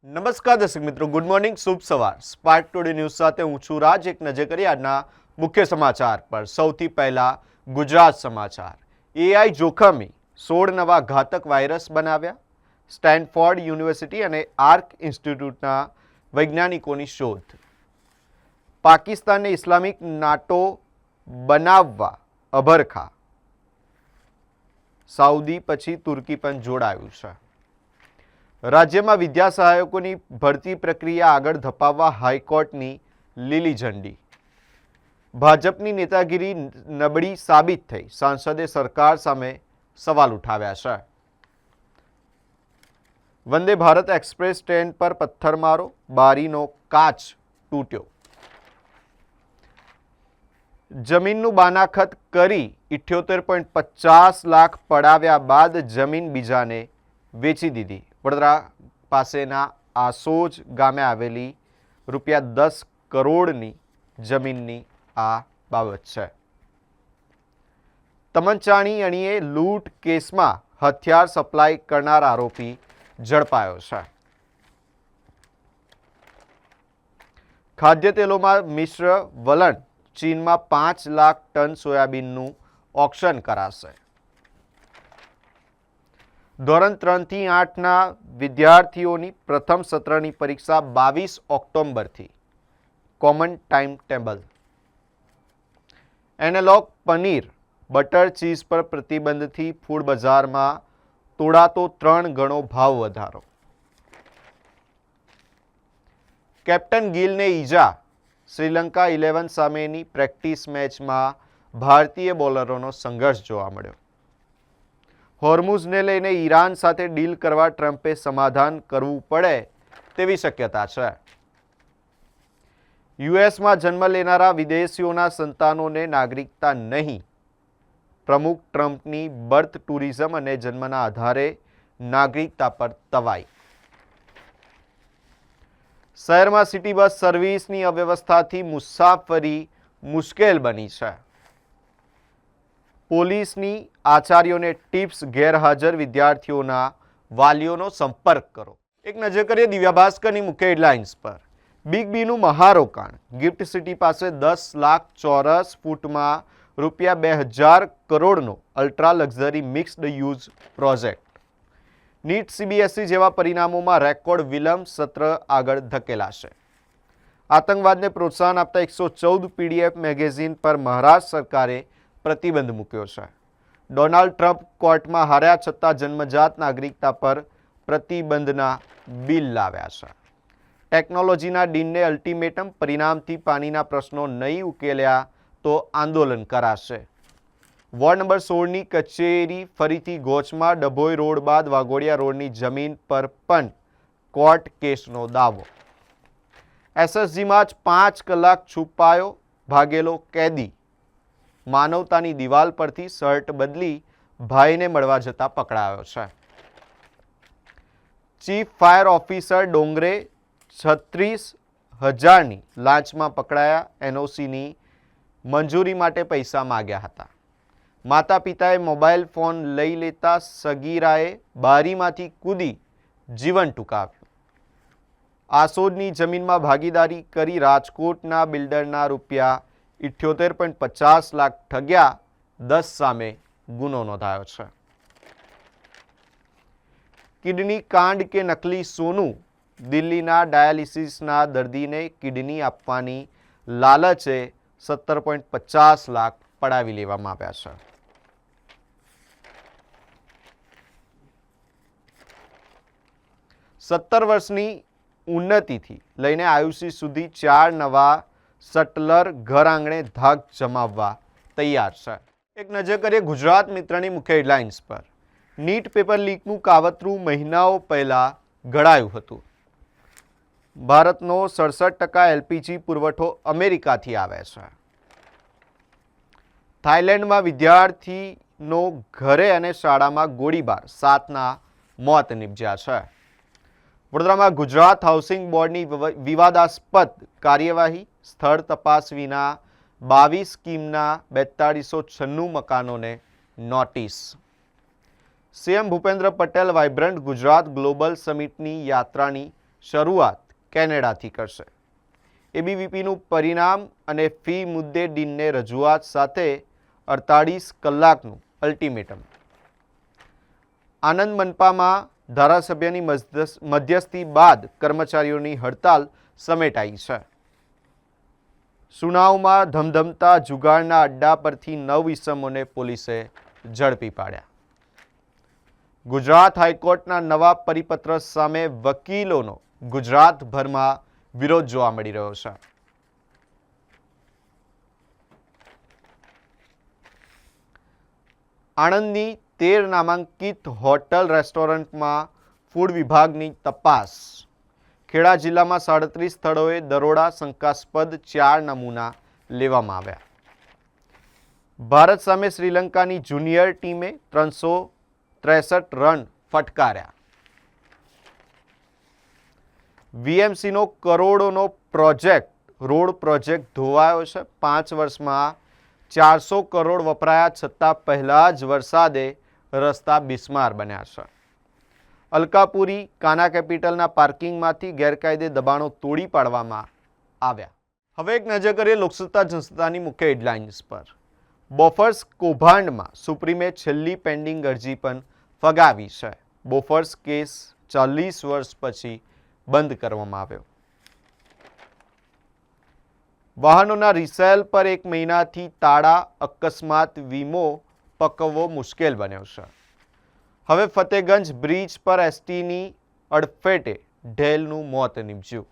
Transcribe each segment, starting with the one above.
નમસ્કાર દર્શક મિત્રો, ગુડ મોર્નિંગ, શુભ સવાર। સ્પાર્ક ટુડે ન્યૂઝ સાથે હું છું રાજ। એક નજર કરીએ આજના મુખ્ય સમાચાર પર। સૌથી પહેલા ગુજરાત સમાચાર। એઆઈ જોખમી 16 નવા ઘાતક વાયરસ બનાવ્યા। સ્ટેનફોર્ડ યુનિવર્સિટી અને આર્ક ઇન્સ્ટિટ્યૂટના વૈજ્ઞાનિકોની શોધ। પાકિસ્તાનને ઇસ્લામિક નાટો બનાવવા અભરખા। સાઉદી પછી તુર્કી પણ જોડાયું છે। રાજ્યમાં વિદ્યા સહાયકોની ભરતી પ્રક્રિયા આગળ ધપાવવા હાઈકોર્ટની લીલી ઝંડી। ભાજપની નેતાગીરી નબળી સાબિત થઈ, સાંસદે સરકાર સામે સવાલ ઉઠાવ્યા છે। વંદે ભારત એક્સપ્રેસ ટ્રેન પર પથ્થરમારો, બારીનો કાચ તૂટ્યો। જમીનનું બાનાખત કરી 78.50 લાખ પડાવ્યા બાદ જમીન બીજાને વેચી દીધી। વડોદરા પાસેના આસોજ ગામે આવેલી ₹10 કરોડની જમીનની આ બાબત છે। તમંચાણી અણીએ લૂંટ કેસમાં હથિયાર સપ્લાય કરનાર આરોપી ઝડપાયો છે। ખાદ્ય તેલોમાં મિશ્ર વલણ, ચીનમાં 5 લાખ ટન સોયાબીનનું ઓક્શન કરાશે। ધોરણ 3 થી 8ના વિદ્યાર્થીઓની પ્રથમ સત્રની પરીક્ષા 22 ઓક્ટોબરથી। Common time table. Analog paneer, butter cheese પર પ્રતિબંધથી ફૂડ બજારમાં તોડાતો 3 ગણો ભાવ વધારો। કેપ્ટન ગિલને ઈજા, શ્રીલંકા 11 સામેની પ્રેક્ટિસ મેચમાં ભારતીય બોલરોનો સંઘર્ષ જોવા મળ્યો। હોર્મુઝને લઈને ઈરાન સાથે ડીલ કરવા ટ્રમ્પે સમાધાન કરવું પડે તેવી શક્યતા છે। યુએસમાં જન્મ લેનારા વિદેશીઓના સંતાનોને નાગરિકતા નહીં। પ્રમુખ ટ્રમ્પની બર્થ ટુરિઝમ અને જન્મના આધારે નાગરિકતા પર તવાઈ। શહેરમાં સિટી બસ સર્વિસની અવ્યવસ્થાથી મુસાફરી મુશ્કેલ બની છે। પોલીસની આચાર્યોને ટિપ્સ, ગેરહાજર વિદ્યાર્થીઓના વાલીઓનો સંપર્ક કરો। એક નજર કરીએ દિવ્યા ભાસ્કરની મુખ્ય હેડલાઇન્સ પર। બિગ બીનું મહારોકાણ, ગિફ્ટ સિટી પાસે 10 લાખ ચોરસ ફૂટમાં ₹2000 કરોડનો ultra luxury mixed use project. NEET CBSE જેવા પરિણામોમાં રેકોર્ડ વિલંબ, સત્ર આગળ ધકેલાશે। આતંકવાદને પ્રોત્સાહન આપતા 114 પીડીએફ મેગેઝિન પર મહારાષ્ટ્ર સરકારે પ્રતિબંધ મૂક્યો છે। ડોનાલ્ડ ટ્રમ્પ કોર્ટમાં હાર્યા છતાં જન્મજાત નાગરિકતા પર પ્રતિબંધના બિલ લાવ્યા છે। ટેકનોલોજીના ડીનને અલ્ટિમેટમ, પરિણામથી પાણીના પ્રશ્નો નહીં ઉકેલ્યા તો આંદોલન કરાશે। વોર્ડ નંબર 16ની કચેરી ફરીથી ગોચમાં, ડભોઈ રોડ બાદ વાઘોડિયા રોડની જમીન પર પણ કોર્ટ કેસનો દાવો। એસએસજીમાં જ 5 કલાક છુપાયો ભાગેલો કેદી, માનવતાની દિવાલ પરથી શર્ટ બદલી ભાઈને મળવા જતા પકડાયો છે। ચીફ ફાયર ઓફિસર ડોંગરે 36,000ની લાંચમાં પકડાયા। એનઓસીની મંજૂરી માટે પૈસા માગ્યા હતા। માતા પિતાએ મોબાઈલ ફોન લઈ લેતા સગીરાએ બારીમાંથી કૂદી જીવન ટૂંકાવ્યું। આસોદની જમીનમાં ભાગીદારી કરી રાજકોટના બિલ્ડરના ₹78.50 લાખ ઠગ્યા, 10 સામે ગુનો નોંધાયો છે। કિડની કાંડ કે નકલી સોનું, દિલ્હીના ડાયાલિસિસના દર્દીને કિડની આપવાની લાલચે 17.50 લાખ પડાવી લેવામાં આવ્યા છે। સત્તર વર્ષની ઉન્નતિથી લઈને આયુષી સુધી 4 નવા શટલર ઘર આંગણે ધાક જમાવવા તૈયાર છે। એક નજર કરીએ ગુજરાત મિત્રની મુખ્ય હેડલાઇન્સ પર। નીટ પેપર લીકનું કાવતરું મહિનાઓ પહેલા ઘડાયું હતું। ભારતનો 67% એલપીજી પુરવઠો અમેરિકાથી આવે છે। થાઈલેન્ડમાં વિદ્યાર્થીનો ઘરે અને શાળામાં ગોળીબાર, 7ના મોત નિપજ્યા છે। વડોદરામાં ગુજરાત હાઉસિંગ બોર્ડની વિવાદાસ્પદ કાર્યવાહી, સ્થળ તપાસ વિના 22 સ્કીમના 4296 મકાનોને notice. CM Bhupendra Patel vibrant Gujarat global સમિટની યાત્રાની શરૂઆત કેનેડાથી કરશે. એબીવીપીનું પરિણામ અને ફી મુદ્દે ડીનને રજૂઆત સાથે 48 કલાકનું અલ્ટિમેટમ. આનંદ મનપામાં ધારાસભ્યની મધ્યસ્થી બાદ કર્મચારીઓની હડતાલ સમેટાઈ છે. સુનાવમાં ધમધમતા જુગારના અડ્ડા પરથી 9 ઇસમોને પોલીસે ઝડપી પાડ્યા. ગુજરાત હાઈકોર્ટના નવા પરિપત્ર સામે વકીલોનો ગુજરાતભરમાં વિરોધ જોવા મળી રહ્યો છે. આણંદની 13 નામાંકિત હોટલ રેસ્ટોરન્ટમાં ફૂડ વિભાગની તપાસ. ખેડા જિલ્લામાં 37 સ્થળોએ દરોડા, શંકાસ્પદ 4 નમૂના લેવામાં આવ્યા. ભારત સામે શ્રીલંકાની જુનિયર ટીમે 363 રન ફટકાર્યા. વીએમસીનો કરોડોનો પ્રોજેક્ટ રોડ પ્રોજેક્ટ ધોવાયો છે. 5 વર્ષમાં 400 કરોડ વપરાયા છતાં પહેલા જ વરસાદે રસ્તા બિસ્માર બન્યા છે. અલકાપુરી કાના કેપિટલના પાર્કિંગમાંથી ગેરકાયદે દબાણો તોડી પાડવામાં આવ્યા. હવે એક નજર કરીએ લોકસત્તા જનસત્તાની મુખ્ય હેડલાઇન્સ પર. બોફર્સ કૌભાંડમાં સુપ્રીમે છેલ્લી પેન્ડિંગ અરજી પણ ફગાવી છે. બોફર્સ કેસ 40 વર્ષ પછી બંધ કરવામાં આવ્યો. વાહનોના રિસેલ પર 1 મહિનાથી તાળા, અકસ્માત વીમો પકવવો મુશ્કેલ બન્યો છે. હવે ફતેગંજ બ્રિજ પર એસટીની અડફેટે ઢેલનું મોત નીપજ્યું.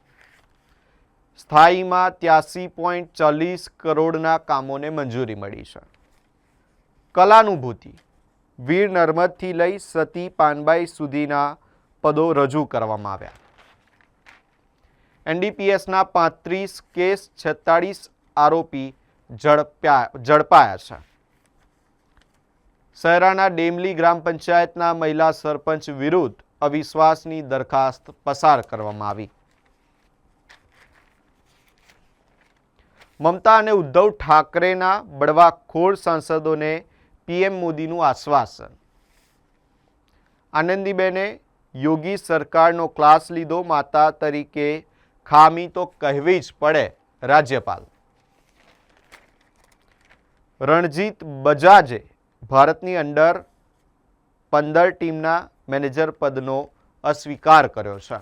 સ્થાયીમાં 83.40 કરોડના કામોને મંજૂરી મળી છે. કલાનુભૂતિ વીર નર્મદથી લઈ સતી પાનબાઈ સુધીના પદો રજૂ કરવામાં આવ્યા. એનડીપીએસના 35 કેસ, 46 આરોપી ઝડપાયા છે. શહેરાના ડેમલી ગ્રામ પંચાયતના મહિલા સરપંચ વિરુદ્ધ અવિશ્વાસની દરખાસ્ત પસાર કરવામાં આવી. મમતા અને ઉદ્ધવ ઠાકરેના બળવાખોર સાંસદોને પીએમ મોદીનું આશ્વાસન. આનંદીબેને યોગી સરકારનો ક્લાસ લીધો, માતા તરીકે ખામી તો કહેવી જ પડે રાજ્યપાલ. રણજીત બજાજે ભારતની અંડર 15 ટીમના મેનેજર પદનો અસ્વીકાર કર્યો છે.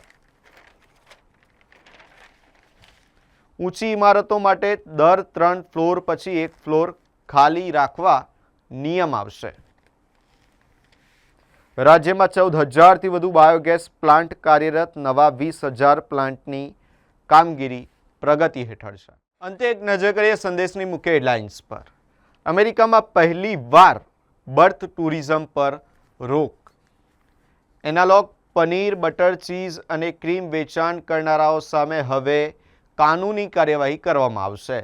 ઊંચી ઇમારતો માટે દર 3 ફ્લોર પછી 1 ફ્લોર ખાલી રાખવા નિયમ આવશે. રાજ્યમાં 14,000થી વધુ બાયોગેસ પ્લાન્ટ કાર્યરત. નવા 20,000 પ્લાન્ટની કામગીરી પ્રગતિ હેઠળ છે. અંતે એક નજર કરીએ સંદેશની મુખ્ય હેડલાઇન્સ પર. અમેરિકામાં પહેલી વાર બર્થ ટુરિઝમ પર રોક. એનાલોગ પનીર, બટર, ચીઝ અને ક્રીમ વેચાણ કરનારાઓ સામે હવે કાનૂની કાર્યવાહી કરવામાં આવશે.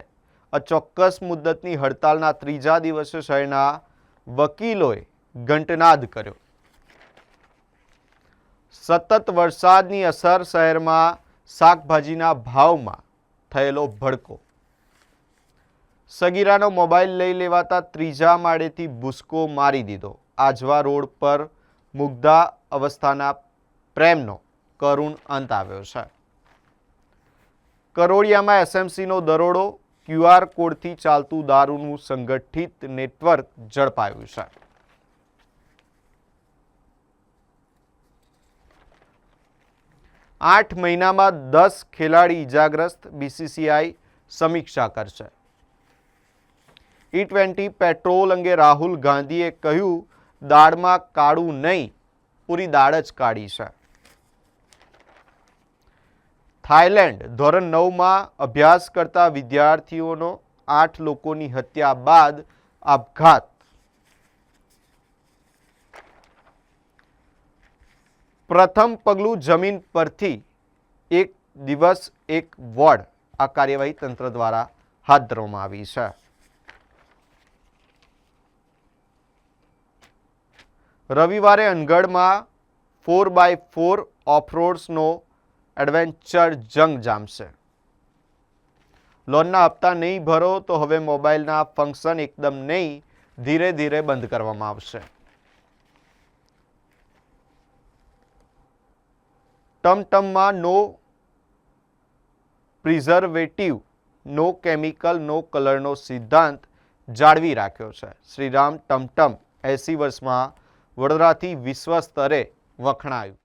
અચોક્કસ મુદ્દતની હડતાલના 3જા દિવસે શહેરના વકીલોએ ઘંટનાદ કર્યો. સતત વરસાદની અસર. શહેરમાં શાકભાજીના ભાવમાં થયેલો ભડકો. સગીરાનો મોબાઈલ લઈ લેવાતા 3જા માળેથી ભૂસકો મારી દીધો. આજવા રોડ પર મુગ્ધા અવસ્થાના પ્રેમનો કરુણ અંત આવ્યો છે. કરોડિયામાં એસએમસીનો દરોડો. ક્યુઆર કોડથી ચાલતું દારૂનું સંગઠિત નેટવર્ક ઝડપાયું છે. આઠ મહિનામાં 10 ખેલાડી ઇજાગ્રસ્ત. બીસીસીઆઈ સમીક્ષા કરશે. T20 પેટ્રોલ અંગે રાહુલ ગાંધીએ કહ્યું, દાળમાં કાળું નહીં, પૂરી દાળ જ કાળી છે. થાઈલેન્ડ ધોરણ 9માં અભ્યાસ કરતા વિદ્યાર્થીઓનો 8 લોકોની હત્યા બાદ આપઘાત. પ્રથમ પગલું જમીન પરથી 1 દિવસ 1 વોર્ડ. આ કાર્યવાહી તંત્ર દ્વારા હાથ ધરવામાં આવી છે. રવિવારે અનગઢમાં 4x4 ઓફરોડ્સનો એડવેન્ચર જંગ જામશે. લોનના હપ્તા નહીં ભરો તો હવે મોબાઈલના ફંક્શન એકદમ નહીં, ધીરે ધીરે બંધ કરવામાં આવશે. ટમટમમાં નો પ્રિઝર્વેટિવ, નો કેમિકલ, નો કલરનો સિદ્ધાંત જાળવી રાખ્યો છે. શ્રીરામ ટમટમ 80 વર્ષમાં વડોદરાથી વિશ્વ સ્તરે વખણાયું.